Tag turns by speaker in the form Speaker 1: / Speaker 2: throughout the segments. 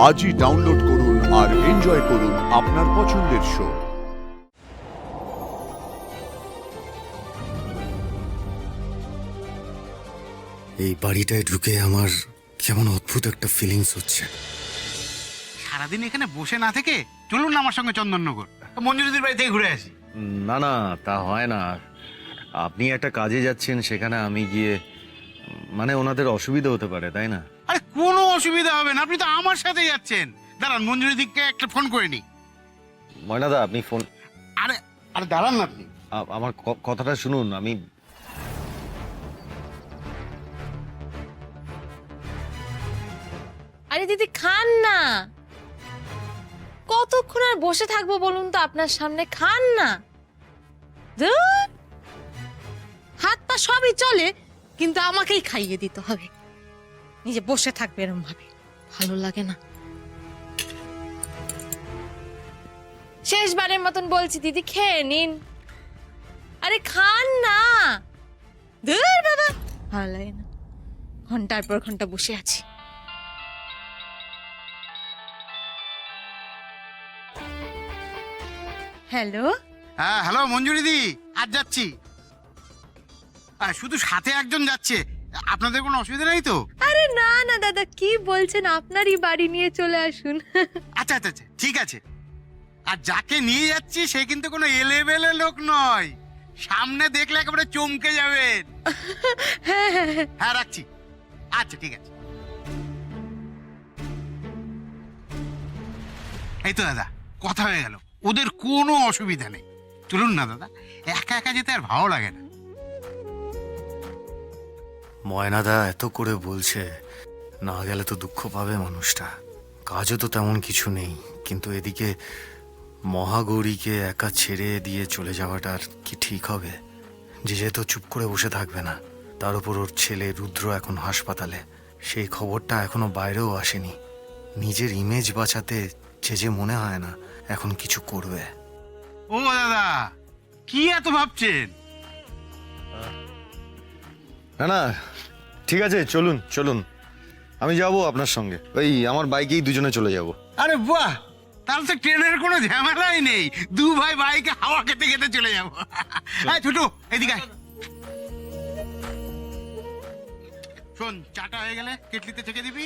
Speaker 1: আজই ডাউনলোড করুন আর এনজয় করুন আপনার পছন্দের শো।
Speaker 2: এই বাড়িটায় ঢুকে আমার কেমন অদ্ভুত একটা ফিলিংস হচ্ছে।
Speaker 3: সারাদিন এখানে বসে না থেকে চলুন না আমার সঙ্গে চন্দননগর, মঞ্জুরিদির বাড়ি থেকে ঘুরে আসি।
Speaker 2: না না, তা হয় না। আপনি একটা কাজে যাচ্ছেন, সেখানে আমি গিয়ে মানে ওনাদের অসুবিধা হতে পারে, তাই না?
Speaker 3: আরে কোনো অসুবিধা হবে না, আপনি তো আমার সাথে যাচ্ছেন। দাঁড়ান, মঞ্জুরিদিকে একটা ফোন করে নি।
Speaker 2: ময়নাদা, আপনি ফোন।
Speaker 3: আরে আরে দাঁড়ান না আপনি।
Speaker 2: আমার কথাটা শুনুন। আমি
Speaker 4: আরে দিদি খান না, কতক্ষণ আর বসে থাকবো বলুন তো আপনার সামনে? খান না। ধুর, হাত পা সবই চলে, কিন্তু আমাকেই খাইয়ে দিতে হবে। নিজে বসে থাকবে এরম ভাবে, ভালো লাগে না। শেষবারের মতন বলছি দিদি, খেয়ে নিন। আরে খান না। ধুর বাবা, ভালো লাগে না, ঘন্টার পর ঘন্টা বসে আছি। হ্যালো,
Speaker 3: হ্যাঁ হ্যালো মঞ্জুরিদি, আজ যাচ্ছি। শুধু সাথে একজন যাচ্ছে, আপনাদের কোনো অসুবিধা নেই তো?
Speaker 4: আরে না না দাদা, কি বলছেন? আপনারই বাড়ি নিয়ে চলে আসুন।
Speaker 3: আচ্ছা আচ্ছা আচ্ছা, ঠিক আছে। আর যাকে নিয়ে যাচ্ছি সে কিন্তু কোনো এলেবেলে লোক নয়, সামনে দেখলে একেবারে চমকে যাবেন। হ্যাঁ রাখছি। আচ্ছা ঠিক আছে। এই তো দাদা, কথা হয়ে গেল, ওদের কোনো অসুবিধা নেই। চলুন না দাদা, একা একা যেতে আর ভালো লাগে না।
Speaker 2: ময়নাদা এত করে বলছে, না গেলে তো দুঃখ পাবে মানুষটা। কাজও তো তেমন কিছু নেই, কিন্তু এদিকে মহাগৌরীকে একা ছেড়ে দিয়ে চলে যাওয়াটা আর কি ঠিক হবে? যে তো চুপ করে বসে থাকবে না। তার উপর ওর ছেলে রুদ্র এখন হাসপাতালে, সেই খবরটা এখনো বাইরেও আসেনি। নিজের ইমেজ বাঁচাতে যে মনে হয় না এখন কিছু করবে।
Speaker 3: ও দাদা, কি এত ভাবছেন?
Speaker 2: না না, ঠিক আছে, চলুন চলুন, আমি যাব আপনার সঙ্গে। ওই আমার বাইকেই দুজনে চলে যাব।
Speaker 3: আরে বাহ, তাহলে তো ট্রেনের কোনো ঝামেলাই নেই, দু ভাই বাইকে হাওয়া খেতে খেতে চলে যাবো। ছোট এদিকে আয়। শোন, চাটা হয়ে গেলে কেটলিতে থেকে দিবি।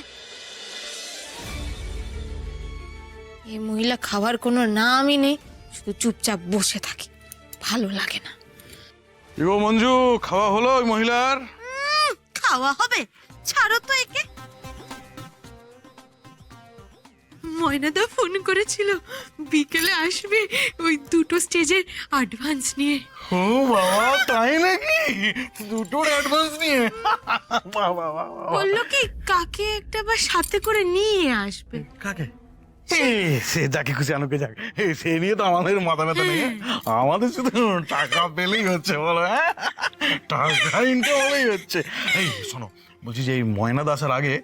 Speaker 4: এই মহিলা খাবার কোনো নামই নেই, শুধু চুপচাপ বসে থাকে, ভালো লাগে না।
Speaker 5: ইগো মঞ্জু, খাওয়া হলো ওই মহিলার?
Speaker 4: খাওয়া হবে? ছাড়ো তো একে। ময়নাদা ফোন করেছিল, বিকেলে আসবে, ওই দুটো স্টেজের অ্যাডভান্স নিয়ে।
Speaker 5: ও বাবা, তাই নাকি? দুটোর অ্যাডভান্স নিয়ে? বাবা বাবা,
Speaker 4: বললো কি কাকে একটা বার সাথে করে নিয়ে আসবে।
Speaker 5: কাকে? সে যাকে খুশি আনুকে যাক, সে নিয়ে তো আমাদের মাথা ব্যথা নেই। আমাদের শুধু টাকা পেলেই হচ্ছে, বলো? হ্যাঁ, টাকা ইনকাম হলেই হচ্ছে। এই শোনো, বলছি যে এই ময়নাদ আসার আগে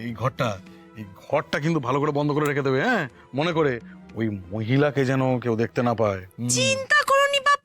Speaker 5: এই ঘরটা কিন্তু ভালো করে বন্ধ করে রেখে দেবে। হ্যাঁ, মনে করে ওই মহিলাকে যেন কেউ দেখতে না পায়।
Speaker 4: চিন্তা করোনি বাপ।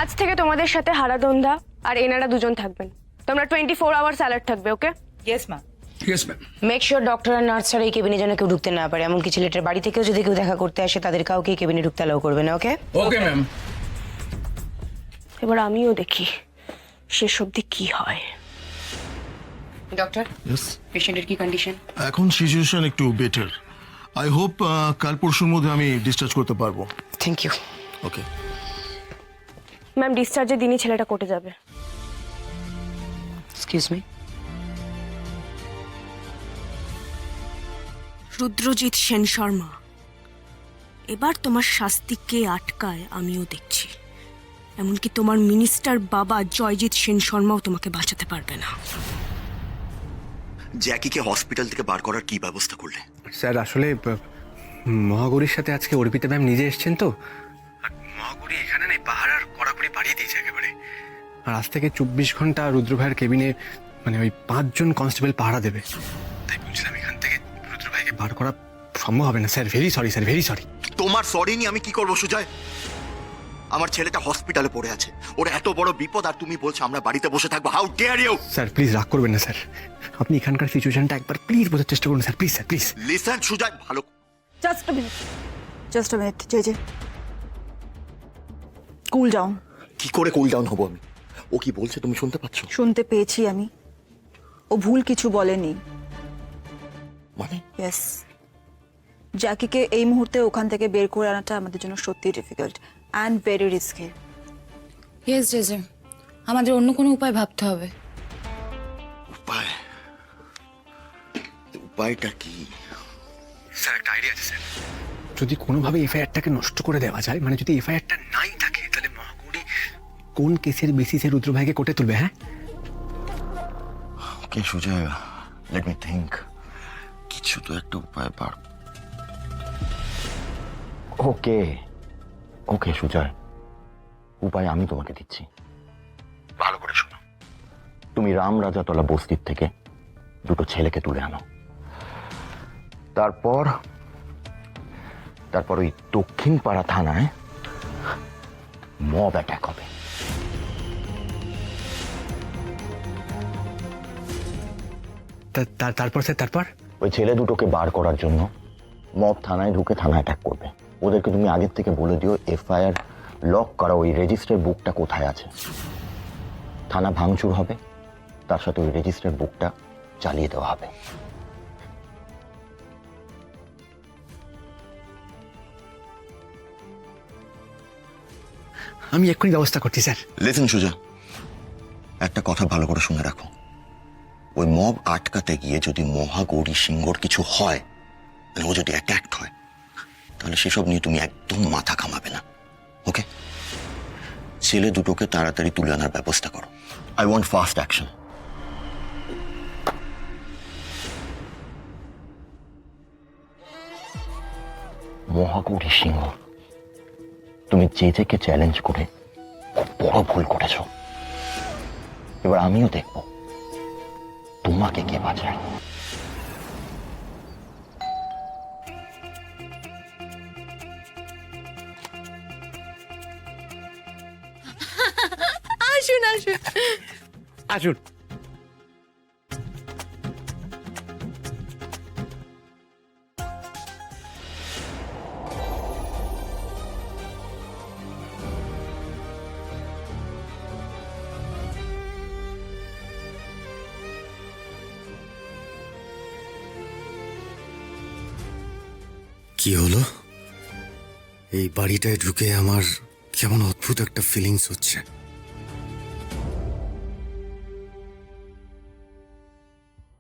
Speaker 6: আজ থেকে তোমাদের সাথে হারাধন্দা আর এনারা দুজন থাকবেন। তোমরা 24 আওয়ার্স অ্যালার্ট থাকবে, okay?
Speaker 7: Yes ma'am.
Speaker 5: Yes ma'am.
Speaker 6: Make sure doctor আর নার্স ছাড়া এই কেবিনে যেন কেউ ঢুকতে না পারে। এমনকি ছেলেটার বাড়ি থেকেও যদি কেউ দেখা করতে আসে, তাদের কাউকে এই কেবিনে ঢুকতে অ্যালাউ করবে না, ওকে?
Speaker 5: Okay ma'am.
Speaker 6: এবার আমিও দেখি শেষ অবধি কি হয়। ডক্টর, পেশেন্টের কি কন্ডিশন?
Speaker 8: এখন সিচুয়েশন একটু বেটার। আই হোপ কাল পরশুর মধ্যে আমি ডিসচার্জ করতে পারবো।
Speaker 6: Thank you.
Speaker 8: ওকে
Speaker 6: ম্যাম, ডিসচার্জের দিনই ছেলেটা কোর্টে যাবে। Excuse me.
Speaker 9: রুদ্রজিৎ সেন শর্মা, এবার তোমার শাস্তি কে আটকায় আমিও দেখছি। এমনকি তোমার মিনিস্টার বাবা জয়জিৎ সেন শর্মাও তোমাকে বাঁচাতে পারবে না।
Speaker 10: জ্যাকিকে হসপিটাল থেকে বার করার কি ব্যবস্থা করলে?
Speaker 11: স্যার, আসলে মহাগৌরীর সাথে আজকে অর্পিতা ম্যাম নিজে এসছেন তো। মহাগৌরী এখানে নেই, পাহাড় আর কড়াকড়ি বাড়িয়ে দিয়েছে একেবারে। আর আজ থেকে 24 ঘন্টা রুদ্র ভাইয়ের কেবিনে মানে ওই 5 জন কনস্টেবল পাহারা দেবে, তাই বলছিলাম এখান থেকে রুদ্র ভাইকে বার করা সম্ভব হবে না sir. Very sorry sir, very sorry.
Speaker 10: তোমার সরি নিয়ে আমি কি করবো সুজয়? আমার ছেলেটা হসপিটালে পড়ে আছে, ওর এত বড় বিপদ, আর তুমি বলছো আমরা বাড়িতে বসে থাকবো? How dare you!
Speaker 11: Sir please রাগ করবেন না স্যার, আপনি এখানকার সিচুয়েশনটা একবার প্লিজ বোঝার চেষ্টা করুন sir, please sir please.
Speaker 10: Listen Sujoy, ভালো
Speaker 7: just a minute, just a minute. জে কুল ডাউন।
Speaker 10: কি করে কুল ডাউন হবো আমি? ও কি বলছে তুমি শুনতে পাচ্ছ?
Speaker 7: শুনতে পেয়েছি আমি, ও ভুল কিছু বলেনি।
Speaker 10: মানে
Speaker 7: ইয়েস, জ্যাকিকে এই মুহূর্তে ওখান থেকে বের করে আনাটা আমাদের জন্য সত্যি difficult and very risky.
Speaker 6: Yes JJ, আমাদের অন্য কোনো উপায় ভাবতে হবে।
Speaker 10: উপায়? উপায়টা কি?
Speaker 11: স্যার একটা আইডিয়া আছে স্যার, যদি কোনোভাবে এফআইআরটাকে নষ্ট করে দেওয়া যায়, মানে যদি এফআইআরটা নাই থাকে, তাহলে মহাগৌরী কোন কেসের বেসিসে রুদ্র ভাইকে কোর্টে তুলবে? হ্যাঁ
Speaker 10: ওকে সুজয়, লেট মি থিঙ্ক। কিছু তো একটা উপায় বার। ওকে ওকে সুজয়, উপায় আমি তোমাকে দিচ্ছি, ভালো করে শোনো। তুমি রামরাজাতলা বস্তির থেকে দুটো ছেলেকে তুলে আনো, তারপর ওই দক্ষিণ পাড়া থানায় মব অ্যাটাক হবে।
Speaker 11: তারপর স্যার তারপর
Speaker 10: ওই ছেলে দুটোকে বার করার জন্য মব থানায় ঢুকে থানা অ্যাটাক করবে। ওদেরকে তুমি আগের থেকে বলে দিও এফআইআর লক করা ওই রেজিস্টার বুকটা কোথায় আছে। থানা ভাঙচুর হবে, তার সাথে ওই রেজিস্টার বুকটা চালিয়ে দেওয়া হবে।
Speaker 11: আমি এক্ষুনি ব্যবস্থা করছি স্যার।
Speaker 10: লিসেন সুজা, একটা কথা ভালো করে শুনে রাখো। ওই মব আটকাতে গিয়ে যদি মহাগৌরী সিংহর কিছু হয়, মানে ও যদি অ্যাট্যাক্ট হয়, তাহলে সেসব নিয়ে তুমি একদম মাথা ঘামাবে না, ওকে? ছেলে দুটোকে তাড়াতাড়ি তুলে আনার ব্যবস্থা করো। I want fast action. Mahagauri Singh, তুমি জেজেকে চ্যালেঞ্জ করে খুব বড় ভুল করেছো। এবার আমিও দেখব তোমাকে কে বাঁচায়।
Speaker 4: আসুন আসুন
Speaker 11: আসুন।
Speaker 2: কি হলো? এই বাড়িটায় ঢুকে আমার কেমন অদ্ভুত একটা ফিলিংস হচ্ছে।